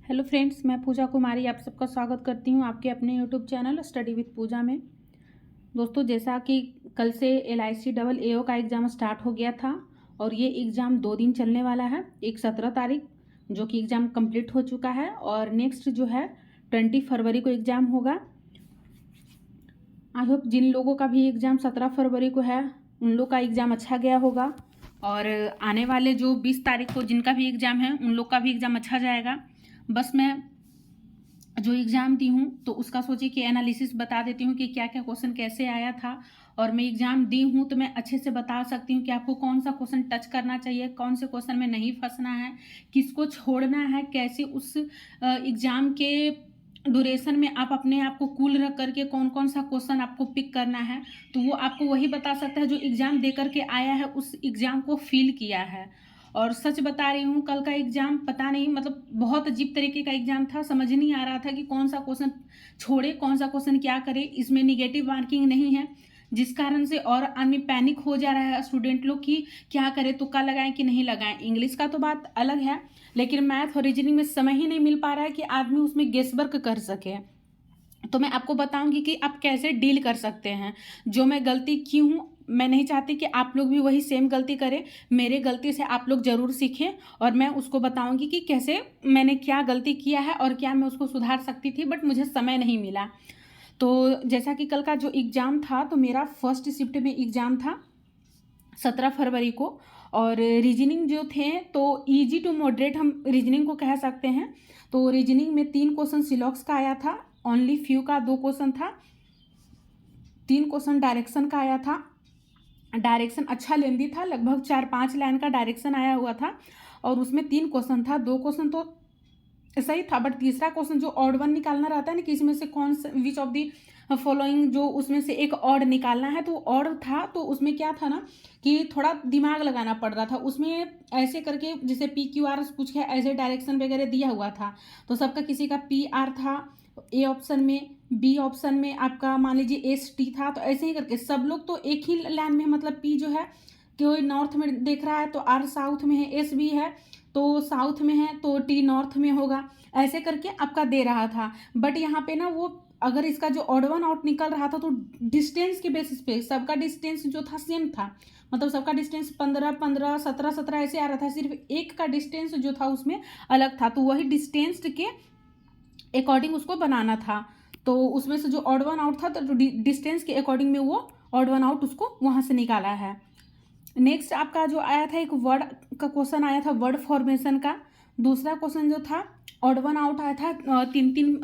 Hello friends, मैं पूजा कुमारी आप सबका स्वागत करती हूँ आपके अपने यूट्यूब चैनल स्टडी विद पूजा में। दोस्तों, जैसा कि कल से LIC डबल AO का एग्ज़ाम स्टार्ट हो गया था और ये एग्ज़ाम 2 दिन चलने वाला है। एक 17 तारीख जो कि एग्ज़ाम कंप्लीट हो चुका है और नेक्स्ट जो है 20 फरवरी को एग्ज़ाम होगा। आई होप जिन लोगों का भी एग्ज़ाम 17 फरवरी को है उन लोग का एग्ज़ाम अच्छा गया होगा और आने वाले जो 20 तारीख को जिनका भी एग्ज़ाम है उन लोग का भी एग्ज़ाम अच्छा जाएगा। बस मैं जो एग्ज़ाम दी हूँ तो उसका सोचिए कि एनालिसिस बता देती हूँ कि क्या क्या क्वेश्चन कैसे आया था। और मैं एग्ज़ाम दी हूँ तो मैं अच्छे से बता सकती हूँ कि आपको कौन सा क्वेश्चन टच करना चाहिए, कौन से क्वेश्चन में नहीं फंसना है, किसको छोड़ना है, कैसे उस एग्ज़ाम के ड्यूरेशन में आप अपने आप को कूल रख करके कौन कौन सा क्वेश्चन आपको पिक करना है। तो वो आपको वही बता सकता है जो एग्ज़ाम दे करके आया है, उस एग्ज़ाम को फील किया है। और सच बता रही हूँ, कल का एग्ज़ाम पता नहीं मतलब बहुत अजीब तरीके का एग्ज़ाम था। समझ नहीं आ रहा था कि कौन सा क्वेश्चन छोड़े, कौन सा क्वेश्चन क्या करे। इसमें निगेटिव मार्किंग नहीं है, जिस कारण से और आदमी पैनिक हो जा रहा है स्टूडेंट लोग कि क्या करें, तुक्का लगाएं कि नहीं लगाएं। इंग्लिश का तो बात अलग है, लेकिन मैथ और रीजनिंग में समय ही नहीं मिल पा रहा है कि आदमी उसमें गेस वर्क कर सके। तो मैं आपको बताऊंगी कि आप कैसे डील कर सकते हैं। जो मैं गलती की हूँ, मैं नहीं चाहती कि आप लोग भी वही सेम गलती करें। मेरे गलती से आप लोग ज़रूर सीखें और मैं उसको बताऊंगी कि कैसे मैंने क्या गलती किया है और क्या मैं उसको सुधार सकती थी, बट मुझे समय नहीं मिला। तो जैसा कि कल का जो एग्ज़ाम था, तो मेरा फर्स्ट शिफ्ट में एग्ज़ाम था 17 फरवरी को। और रीजनिंग जो थे तो इजी टू मॉडरेट हम रीजनिंग को कह सकते हैं। तो रीजनिंग में 3 क्वेश्चन सिलॉक्स का आया था, ओनली फ्यू का 2 क्वेश्चन था, 3 क्वेश्चन डायरेक्शन का आया था। डायरेक्शन अच्छा लेंदी था, लगभग 4-5 लाइन का डायरेक्शन आया हुआ था और उसमें 3 क्वेश्चन था। 2 क्वेश्चन तो सही था, बट तीसरा क्वेश्चन जो ऑड वन निकालना रहता है ना कि इसमें से कौन सा विच ऑफ दी फॉलोइंग, जो उसमें से एक ऑड निकालना है, तो ऑड था। तो उसमें क्या था ना कि थोड़ा दिमाग लगाना पड़ रहा था उसमें, ऐसे करके जैसे PQR कुछ है, ऐसे डायरेक्शन वगैरह दिया हुआ था। तो सबका किसी का PR था A ऑप्शन में, B ऑप्शन में आपका मान लीजिए ST था। तो ऐसे ही करके सब लोग तो एक ही लाइन में, मतलब P जो है कोई नॉर्थ में देख रहा है तो R साउथ में है, S भी है तो साउथ में है तो T नॉर्थ में होगा। ऐसे करके आपका दे रहा था। बट यहाँ पे ना वो अगर इसका जो ऑड वन आउट निकल रहा था तो डिस्टेंस के बेसिस पे सबका डिस्टेंस जो था सेम था, मतलब सबका डिस्टेंस 15-15, 17-17 ऐसे आ रहा था। सिर्फ एक का डिस्टेंस जो था उसमें अलग था, तो वही डिस्टेंस के अकॉर्डिंग उसको बनाना था। तो उसमें से जो ऑड वन आउट था तो डिस्टेंस के अकॉर्डिंग में वो ऑड वन आउट उसको वहाँ से निकाला है। नेक्स्ट आपका जो आया था एक वर्ड का क्वेश्चन आया था, वर्ड फॉर्मेशन का। दूसरा क्वेश्चन जो था ऑड वन आउट आया था, 3-3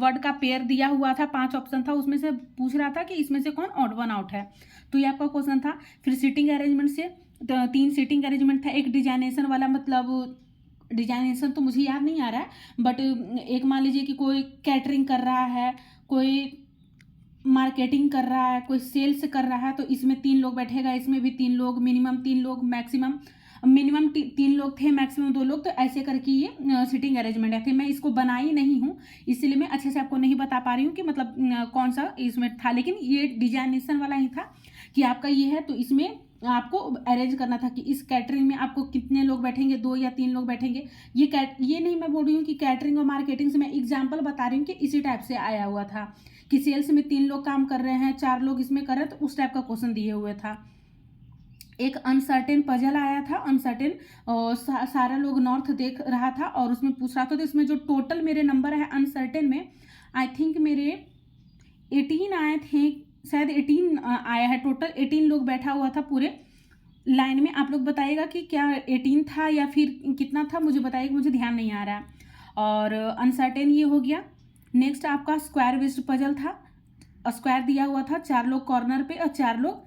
वर्ड का पेयर दिया हुआ था, 5 ऑप्शन था, उसमें से पूछ रहा था कि इसमें से कौन ऑड वन आउट है। तो ये आपका क्वेश्चन था। फिर सीटिंग अरेंजमेंट से 3 सीटिंग अरेंजमेंट था। एक डिजाइनेशन वाला, मतलब डिजाइनेशन तो मुझे याद नहीं आ रहा है, बट एक मान लीजिए कि कोई कैटरिंग कर रहा है, कोई मार्केटिंग कर रहा है, कोई सेल्स कर रहा है, तो इसमें 3 लोग बैठेगा, इसमें भी 3 लोग, मिनिमम 3 लोग, मैक्सिमम मिनिमम 3 लोग थे, मैक्सिमम 2 लोग। तो ऐसे करके ये सीटिंग अरेंजमेंट है। फिर मैं इसको बनाई नहीं हूँ, इसलिए मैं अच्छे से आपको नहीं बता पा रही हूँ कि मतलब कौन सा इसमें था, लेकिन ये डिजाइनेशन वाला ही था कि आपका ये है तो इसमें आपको अरेंज करना था कि इस कैटरिंग में आपको कितने लोग बैठेंगे, 2 या 3 लोग बैठेंगे। ये नहीं मैं बोल रही हूँ कि कैटरिंग और मार्केटिंग से, मैं एग्जाम्पल बता रही हूँ कि इसी टाइप से आया हुआ था कि सेल्स में 3 लोग काम कर रहे हैं, 4 लोग इसमें कर रहे हैं, तो उस टाइप का क्वेश्चन दिए हुए था। एक अनसर्टेन पजल आया था, अनसर्टेन, और सारा लोग नॉर्थ देख रहा था और उसमें पूछ रहा था। तो इसमें जो टोटल मेरे नंबर है अनसर्टेन में, आई थिंक मेरे 18 आए थे, शायद 18 आया है। टोटल 18 लोग बैठा हुआ था पूरे लाइन में। आप लोग बताइएगा कि क्या 18 था या फिर कितना था, मुझे बताइएगा, मुझे ध्यान नहीं आ रहा है। और अनसर्टेन ये हो गया। नेक्स्ट आपका स्क्वायर बेस्ड पजल था। स्क्वायर दिया हुआ था, 4 लोग कॉर्नर पे और 4 लोग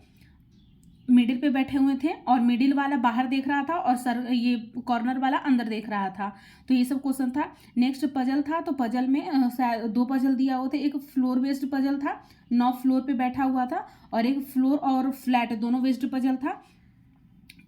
मिडिल पे बैठे हुए थे, और मिडिल वाला बाहर देख रहा था और सर ये कॉर्नर वाला अंदर देख रहा था। तो ये सब क्वेश्चन था। नेक्स्ट पजल था, तो पजल में 2 पजल दिया हुआ था। एक फ्लोर बेस्ड पजल था, 9 फ्लोर पे बैठा हुआ था, और एक फ्लोर और फ्लैट दोनों बेस्ड पजल था।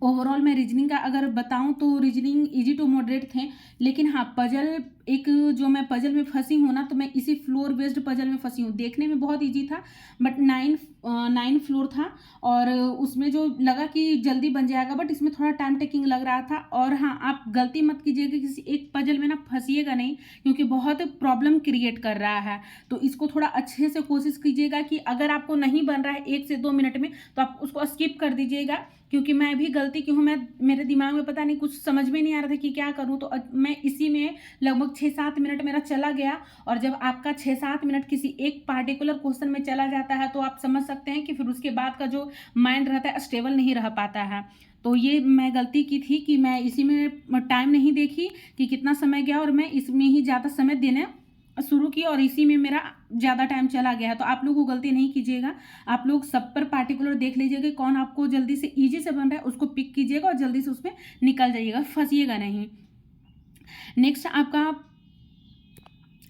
ओवरऑल मैं रीजनिंग का अगर बताऊं तो रीजनिंग इजी टू मॉडरेट थे, लेकिन हाँ पजल एक जो मैं पजल में फंसी हूँ ना, तो मैं इसी फ्लोर बेस्ड पजल में फंसी हूँ। देखने में बहुत ईजी था बट 9 फ्लोर था और उसमें जो लगा कि जल्दी बन जाएगा बट इसमें थोड़ा टाइम टेकिंग लग रहा था। और हाँ, आप गलती मत कीजिएगा, किसी एक पजल में ना फंसिएगा नहीं, क्योंकि बहुत प्रॉब्लम क्रिएट कर रहा है। तो इसको थोड़ा अच्छे से कोशिश कीजिएगा कि अगर आपको नहीं बन रहा है 1 से 2 मिनट में तो आप उसको स्किप कर दीजिएगा, क्योंकि मैं भी गलती की हूँ। मेरे दिमाग में पता नहीं कुछ समझ में नहीं आ रहा था कि क्या करूँ, तो मैं इसी में लगभग 6-7 मिनट मेरा चला गया। और जब आपका 6-7 मिनट किसी एक पार्टिकुलर क्वेश्चन में चला जाता है तो आप समझ सकते हैं कि फिर उसके बाद का जो माइंड रहता है स्टेबल नहीं रह पाता है। तो ये मैं गलती की थी कि मैं इसी में टाइम नहीं देखी कि कितना समय गया, और मैं इसमें ही ज़्यादा समय देने शुरू की और इसी में मेरा ज़्यादा टाइम चला गया है। तो आप लोग को गलती नहीं कीजिएगा, आप लोग सब पर पार्टिकुलर देख लीजिएगा कौन आपको जल्दी से ईजी से बन रहा है, उसको पिक कीजिएगा और जल्दी से उसमें निकल जाइएगा, फंसिएगा नहीं। नेक्स्ट आपका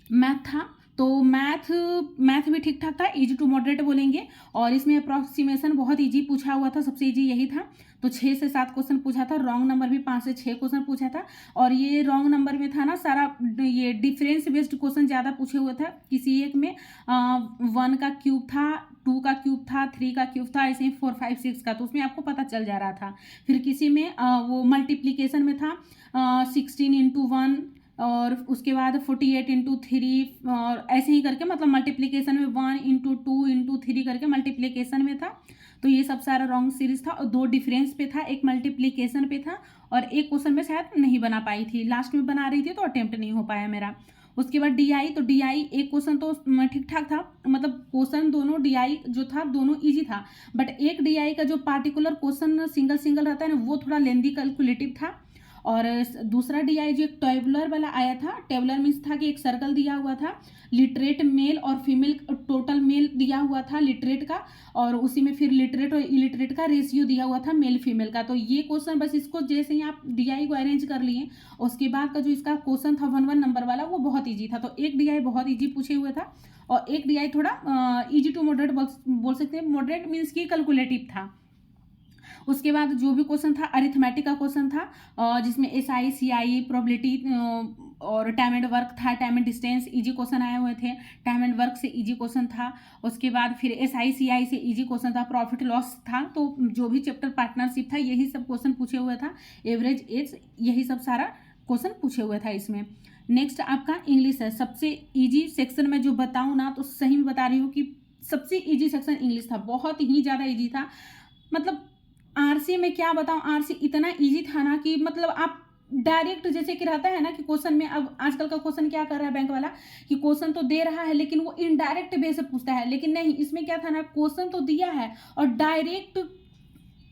मैथ था। तो मैथ भी ठीक ठाक था, इजी टू मॉडरेट बोलेंगे। और इसमें अप्रॉक्सीमेशन बहुत इजी पूछा हुआ था, सबसे इजी यही था। तो 6 से 7 क्वेश्चन पूछा था, रॉन्ग नंबर भी 5 से 6 क्वेश्चन पूछा था। और ये रॉन्ग नंबर में था ना सारा, ये डिफरेंस बेस्ड क्वेश्चन ज़्यादा पूछे हुए था। किसी एक में 1 का क्यूब था, 2 का क्यूब था, 3 का क्यूब था, ऐसे ही 4, 5, 6 का, तो उसमें आपको पता चल जा रहा था। फिर किसी में वो मल्टीप्लीकेशन में था 16 इंटू 1, और उसके बाद 48 इंटू 3, और ऐसे ही करके, मतलब मल्टीप्लिकेशन में 1 इंटू 2 इंटू 3 करके मल्टीप्लिकेशन में था। तो ये सब सारा रॉन्ग सीरीज था। और 2 डिफरेंस पे था, एक मल्टीप्लिकेशन पे था, और एक क्वेश्चन में शायद नहीं बना पाई थी, लास्ट में बना रही थी तो अटेम्प्ट नहीं हो पाया मेरा। उसके बाद डीआई, तो डीआई एक क्वेश्चन तो ठीक ठाक था, मतलब क्वेश्चन दोनों डीआई जो था दोनों इजी था, बट एक डीआई का जो पार्टिकुलर क्वेश्चन सिंगल सिंगल रहता है ना, वो थोड़ा लेंदी कैलकुलेटिव था। और दूसरा डीआई जो एक टेबुलर वाला आया था, टेबुलर मीन्स था कि एक सर्कल दिया हुआ था, लिटरेट मेल और फीमेल टोटल मेल दिया हुआ था लिटरेट का, और उसी में फिर लिटरेट और इलिटरेट का रेशियो दिया हुआ था मेल फीमेल का। तो ये क्वेश्चन बस इसको जैसे ही आप डीआई को अरेंज कर लिए, उसके बाद का जो इसका क्वेश्चन था 1-1 नंबर वाला, वो बहुत ईजी था। तो एक डीआई बहुत ईजी पूछे हुए था और एक डीआई थोड़ा ईजी टू मॉडरेट बोल सकते हैं। मॉडरेट मीन्स की कैलकुलेटिव था। उसके बाद जो भी क्वेश्चन था अरिथमेटिक का क्वेश्चन था, जिसमें एसआई, सीआई, प्रोबेबिलिटी और टाइम एंड वर्क था, time and distance easy question आए हुए थे, टाइम एंड वर्क से इजी क्वेश्चन था। उसके बाद फिर एसआई, सीआई से इजी क्वेश्चन था, प्रॉफिट लॉस था। तो जो भी चैप्टर पार्टनरशिप था यही सब क्वेश्चन पूछे हुए था, एवरेज एज, यही सब सारा क्वेश्चन पूछे हुए था इसमें। नेक्स्ट आपका इंग्लिश है। सबसे इजी सेक्शन में जो बताऊँ ना, तो सही में बता रही हूँ कि सबसे इजी सेक्शन इंग्लिश था, बहुत ही ज़्यादा इजी था। मतलब आरसी में क्या बताऊं, आरसी इतना इजी था ना कि मतलब आप डायरेक्ट, जैसे कि रहता है ना कि क्वेश्चन में, अब आजकल का क्वेश्चन क्या कर रहा है बैंक वाला कि क्वेश्चन तो दे रहा है लेकिन वो इनडायरेक्ट वे से पूछता है, लेकिन नहीं, इसमें क्या था ना, क्वेश्चन तो दिया है और डायरेक्ट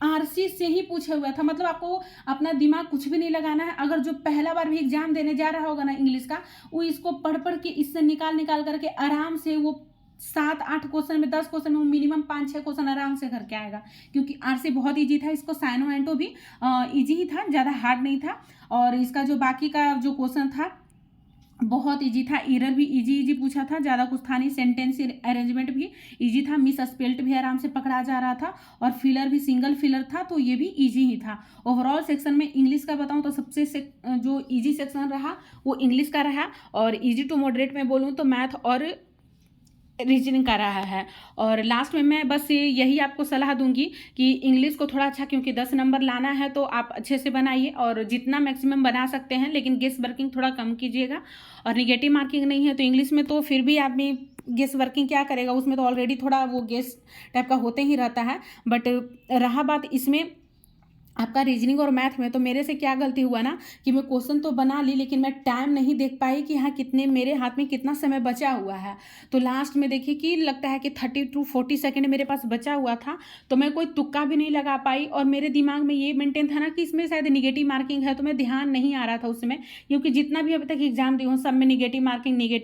आरसी से ही पूछा हुआ था। मतलब आपको अपना दिमाग कुछ भी नहीं लगाना है। अगर जो पहला बार भी एग्जाम देने जा रहा होगा ना इंग्लिश का, वो इसको पढ़ पढ़ के, इससे निकाल करके आराम से वो 7-8 क्वेश्चन में, 10 क्वेश्चन में मिनिमम 5-6 क्वेश्चन आराम से करके आएगा, क्योंकि आरसी बहुत इजी था। इसको साइनो एंटो भी इजी ही था, ज़्यादा हार्ड नहीं था। और इसका जो बाकी का जो क्वेश्चन था बहुत इजी था, एरर भी इजी पूछा था, ज़्यादा कुछ था नहीं। सेंटेंस अरेंजमेंट भी इजी था, मिस स्पेल्ट भी आराम से पकड़ा जा रहा था, और फिलर भी सिंगल फिलर था, तो ये भी इजी ही था। ओवरऑल सेक्शन में इंग्लिश का बताऊं तो सबसे जो इजी सेक्शन रहा वो इंग्लिश का रहा, और इजी टू मॉडरेट में बोलूँ तो मैथ और रीजनिंग का रहा है। और लास्ट में मैं बस यही आपको सलाह दूंगी कि इंग्लिश को थोड़ा अच्छा, क्योंकि 10 नंबर लाना है तो आप अच्छे से बनाइए, और जितना मैक्सिमम बना सकते हैं, लेकिन गेस वर्किंग थोड़ा कम कीजिएगा। और निगेटिव मार्किंग नहीं है तो इंग्लिश में तो फिर भी आदमी गेस वर्किंग क्या करेगा, उसमें तो ऑलरेडी थोड़ा वो गेस टाइप का होते ही रहता है। बट रहा बात इसमें आपका रीजनिंग और मैथ में, तो मेरे से क्या गलती हुआ ना कि मैं क्वेश्चन तो बना ली, लेकिन मैं टाइम नहीं देख पाई कि हाँ कितने मेरे हाथ में कितना समय बचा हुआ है। तो लास्ट में देखिए कि लगता है कि 30 to 40 सेकेंड मेरे पास बचा हुआ था, तो मैं कोई तुक्का भी नहीं लगा पाई। और मेरे दिमाग में ये मेंटेन था ना कि इसमें शायद निगेटिव मार्किंग है, तो मैं ध्यान नहीं आ रहा था उस समय, क्योंकि जितना भी अभी तक एग्जाम दी हूँ सब में निगेटिव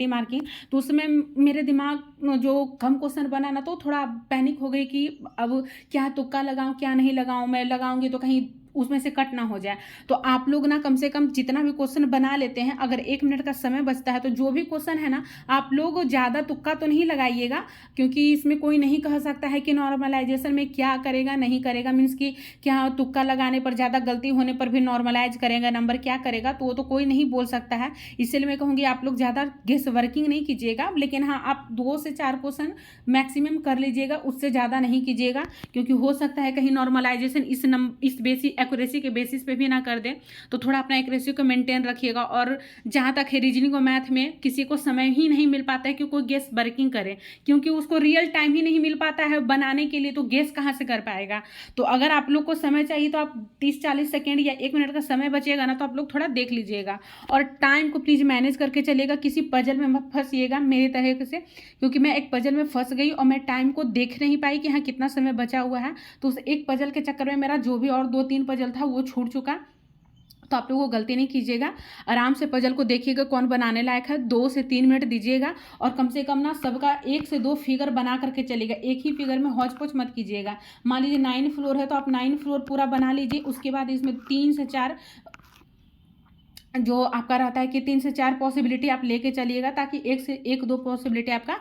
मार्किंग। तो उस समय मेरे दिमाग जो कम क्वेश्चन बना ना, तो थोड़ा पैनिक हो गई कि अब क्या तुक्का लगाऊँ क्या नहीं लगाऊँ, मैं लगाऊंगी तो कहीं उसमें से कट ना हो जाए। तो आप लोग ना कम से कम जितना भी क्वेश्चन बना लेते हैं, अगर 1 मिनट का समय बचता है तो जो भी क्वेश्चन है ना, आप लोग ज़्यादा तुक्का तो नहीं लगाइएगा, क्योंकि इसमें कोई नहीं कह सकता है कि नॉर्मलाइजेशन में क्या करेगा नहीं करेगा, मीन्स कि क्या तुक्का लगाने पर ज़्यादा गलती होने पर भी नॉर्मलाइज करेगा नंबर, क्या करेगा, तो वो तो कोई नहीं बोल सकता है। इसलिए मैं कहूँगी आप लोग ज़्यादा गेस वर्किंग नहीं कीजिएगा, लेकिन हाँ आप 2 से 4 क्वेश्चन मैक्सिमम कर लीजिएगा, उससे ज़्यादा नहीं कीजिएगा, क्योंकि हो सकता है कहीं नॉर्मलाइजेशन इस बेसिक एक्यूरेसी के बेसिस पे भी ना कर दें। तो थोड़ा अपना एक्यूरेसी को मेंटेन रखिएगा। और जहाँ तक है रीजनिंग और मैथ में किसी को समय ही नहीं मिल पाता है कि कोई गेस वर्किंग करे, क्योंकि उसको रियल टाइम ही नहीं मिल पाता है बनाने के लिए, तो गेस कहाँ से कर पाएगा। तो अगर आप लोग को समय चाहिए तो आप 30-40 सेकेंड या 1 मिनट का समय बचेगा ना, तो आप लोग थोड़ा देख लीजिएगा। और टाइम को प्लीज़ मैनेज करके चलिएगा, किसी पजल में मत फंसिएगा मेरे तरह से, क्योंकि मैं एक पजल में फंस गई और मैं टाइम को देख नहीं पाई कि हाँ कितना समय बचा हुआ है। तो उस एक पजल के चक्कर में मेरा जो भी और 2-3 पजल था वो छूट चुका। तो आप लोगों को गलती नहीं कीजिएगा, आराम से पजल को देखिएगा कौन बनाने लायक है, 2 से 3 मिनट दीजिएगा। और कम से कम ना सबका 1 से 2 फिगर बना करके चलिएगा, एक ही फिगर में हौच पौच मत कीजिएगा। मान लीजिए 9 फ्लोर है तो आप 9 फ्लोर पूरा बना लीजिए, उसके बाद इसमें 3 से 4 जो आपका रहता है कि 3 से 4 पॉसिबिलिटी आप लेके चलिएगा, ताकि 1 से 1-2 पॉसिबिलिटी आपका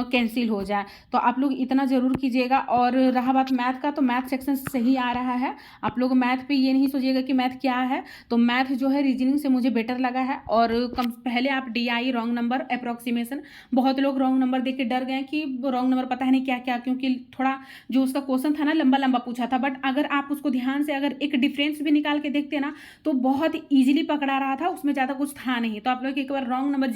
कैंसिल हो जाए। तो आप लोग इतना ज़रूर कीजिएगा। और रहा बात मैथ का, तो मैथ सेक्शन सही आ रहा है। आप लोग मैथ पे ये नहीं सोचिएगा कि मैथ क्या है, तो मैथ जो है रीजनिंग से मुझे बेटर लगा है। और पहले आप DI रॉन्ग नंबर अप्रॉक्सीमेशन, बहुत लोग रॉन्ग नंबर देख के डर गए कि रॉन्ग नंबर पता है नहीं क्या क्या, क्योंकि थोड़ा जो उसका क्वेश्चन था ना लंबा लंबा पूछा था। बट अगर आप उसको ध्यान से अगर एक डिफरेंस भी निकाल के देखते ना, तो बहुत ईजिली पकड़ा रहा था, उसमें ज़्यादा कुछ था नहीं। तो आप लोग एक बार रॉन्ग नंबर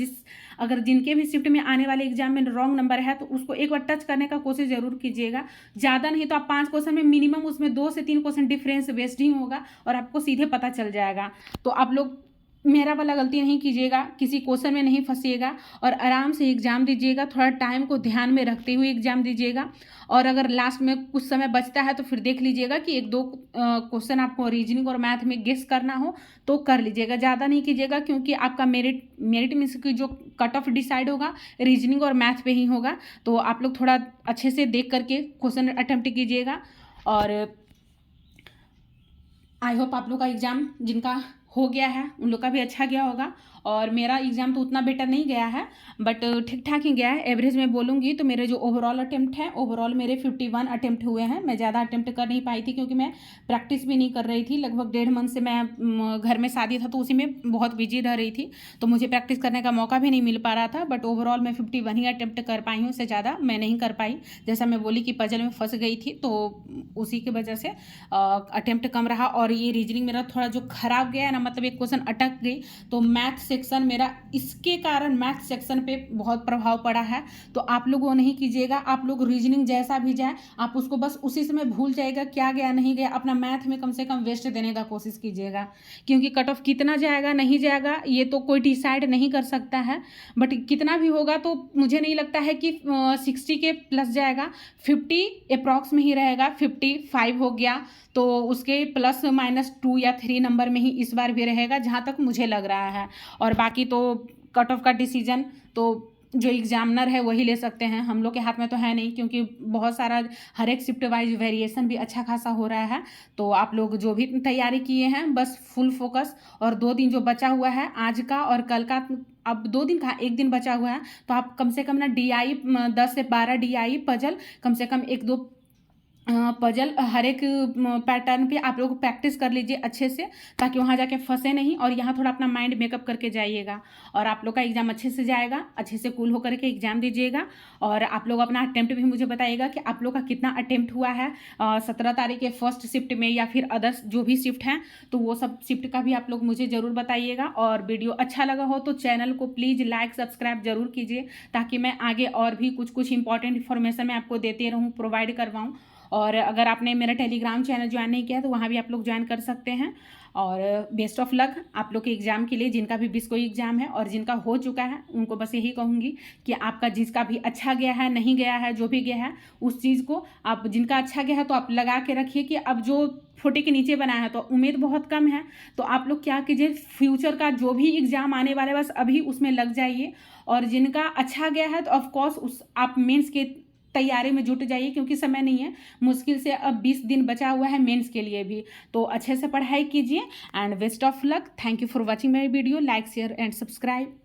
अगर जिनके भी शिफ्ट में आने वाले एग्जाम में रॉन्ग नंबर है, तो उसको एक बार टच करने का कोशिश जरूर कीजिएगा। ज़्यादा नहीं तो आप 5 क्वेश्चन में मिनिमम उसमें 2 से 3 क्वेश्चन डिफरेंस बेस्ड ही होगा और आपको सीधे पता चल जाएगा। तो आप लोग मेरा वाला गलती नहीं कीजिएगा, किसी क्वेश्चन में नहीं फंसिएगा और आराम से एग्जाम दीजिएगा। थोड़ा टाइम को ध्यान में रखते हुए एग्जाम दीजिएगा। और अगर लास्ट में कुछ समय बचता है तो फिर देख लीजिएगा कि 1-2 क्वेश्चन आपको रीजनिंग और मैथ में गेस करना हो तो कर लीजिएगा, ज़्यादा नहीं कीजिएगा, क्योंकि आपका मेरिट मीन्स की जो कट ऑफ डिसाइड होगा रीजनिंग और मैथ पे ही होगा। तो आप लोग थोड़ा अच्छे से देख करके क्वेश्चन अटेम्प्ट कीजिएगा। और आई होप आप लोग का एग्ज़ाम जिनका हो गया है उन लोग का भी अच्छा गया होगा। और मेरा एग्ज़ाम तो उतना बेटर नहीं गया है, बट ठीक ठाक ही गया है। एवरेज में बोलूँगी तो मेरे जो ओवरऑल अटेम्प्ट है, ओवरऑल मेरे 51 अटेम्प्ट हुए हैं। मैं ज़्यादा अटेम्प्ट कर नहीं पाई थी, क्योंकि मैं प्रैक्टिस भी नहीं कर रही थी। लगभग 1.5 मंथ से मैं घर में शादी था तो उसी में बहुत बिजी रह रही थी, तो मुझे प्रैक्टिस करने का मौका भी नहीं मिल पा रहा था। बट ओवरऑल मैं 51 ही अटेम्प्ट कर पाई हूँ, उससे ज़्यादा मैं नहीं कर पाई। जैसा मैं बोली कि पजल में फंस गई थी, तो उसी की वजह से अटेम्प्ट कम रहा। और ये रीजनिंग मेरा थोड़ा जो खराब गया है ना, मतलब एक क्वेश्चन अटक गई, तो मैथ सेक्शन मेरा इसके कारण मैथ सेक्शन पे बहुत प्रभाव पड़ा है। तो आप लोग वो नहीं कीजिएगा। आप लोग रीजनिंग जैसा भी जाए आप उसको बस उसी समय भूल जाएगा, क्या गया नहीं गया। अपना मैथ में कम से कम बेस्ट देने का कोशिश कीजिएगा, क्योंकि कट ऑफ कितना जाएगा नहीं जाएगा ये तो कोई डिसाइड नहीं कर सकता है। बट कितना भी होगा तो मुझे नहीं लगता है कि 60 के प्लस जाएगा, 50 अप्रॉक्स में ही रहेगा। 55 हो गया तो उसके ±2 या 3 नंबर में ही इस बार भी रहेगा, जहाँ तक मुझे लग रहा है। और बाकी तो कट ऑफ का डिसीजन तो जो एग्जामिनर है वही ले सकते हैं, हम लोग के हाथ में तो है नहीं, क्योंकि बहुत सारा हर एक शिफ्ट वाइज वेरिएशन भी अच्छा खासा हो रहा है। तो आप लोग जो भी तैयारी किए हैं बस फुल फोकस। और 2 दिन जो बचा हुआ है, आज का और कल का, अब 2 दिन का 1 दिन बचा हुआ है, तो आप कम से कम ना DI 10 से 12 DI पजल, कम से कम 1-2 पजल हर एक पैटर्न पे आप लोग प्रैक्टिस कर लीजिए अच्छे से, ताकि वहाँ जाके फंसे नहीं और यहाँ थोड़ा अपना माइंड मेकअप करके जाइएगा। और आप लोग का एग्जाम अच्छे से जाएगा, अच्छे से कूल होकर के एग्जाम दीजिएगा। और आप लोग अपना अटेम्प्ट भी मुझे बताइएगा कि आप लोग का कितना अटेम्प्ट हुआ है 17 तारीख के फर्स्ट शिफ्ट में, या फिर अदर्स जो भी शिफ्ट हैं, तो वो सब शिफ्ट का भी आप लोग मुझे ज़रूर बताइएगा। और वीडियो अच्छा लगा हो तो चैनल को प्लीज़ लाइक सब्सक्राइब जरूर कीजिए, ताकि मैं आगे और भी कुछ इंपॉर्टेंट इन्फॉर्मेशन मैं आपको देते रहूँ, प्रोवाइड करवाऊँ। और अगर आपने मेरा टेलीग्राम चैनल ज्वाइन नहीं किया है तो वहाँ भी आप लोग ज्वाइन कर सकते हैं। और बेस्ट ऑफ लक आप लोग के एग्ज़ाम के लिए, जिनका भी 20 कोई एग्ज़ाम है और जिनका हो चुका है उनको बस यही कहूँगी कि आपका जिसका भी अच्छा गया है नहीं गया है, जो भी गया है उस चीज़ को आप, जिनका अच्छा गया है तो आप लगा के रखिए कि अब जो 40 के नीचे बनाया है तो उम्मीद बहुत कम है। तो आप लोग क्या कीजिए, फ्यूचर का जो भी एग्ज़ाम आने वाला है बस अभी उसमें लग जाइए। और जिनका अच्छा गया है तो ऑफकोर्स उस आप मेंस के तैयारी में जुट जाइए, क्योंकि समय नहीं है, मुश्किल से अब 20 दिन बचा हुआ है मेंस के लिए भी। तो अच्छे से पढ़ाई कीजिए and best of luck. Thank you for watching my video. Like share and subscribe.